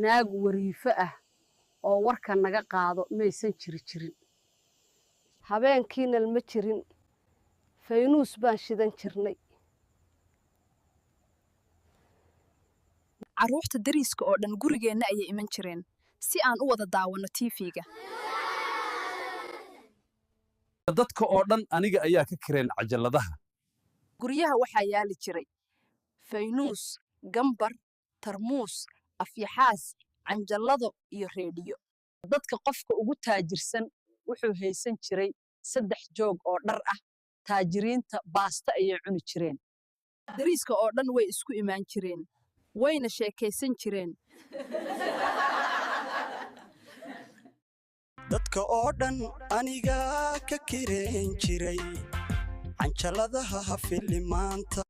naag wariifo ah oo warka naga qaado maysan jirin habeenkiina ma jirin faynuus baan shidan jirnay caruurta dariska oo dhan gurigeenna ayay iman jireen si aan u wada daawano TV-ga dadka oo dhan aniga ayaa ka kireen cajaladaha guryaha waxaa yaali jiray faynuus gambar tarmuus afyaxaas canjalado iyo reediyo dadka qofka ugu taajirsan wuxuu haysan jiray 3 joog oo dhar ah taajiriinta baasta ayay cuni jireen dariska oo dhan way isku imaan jireen wayna sheekaysan jireen dadka oo dhan aniga ka kireen jiray canjaladaha filimaanta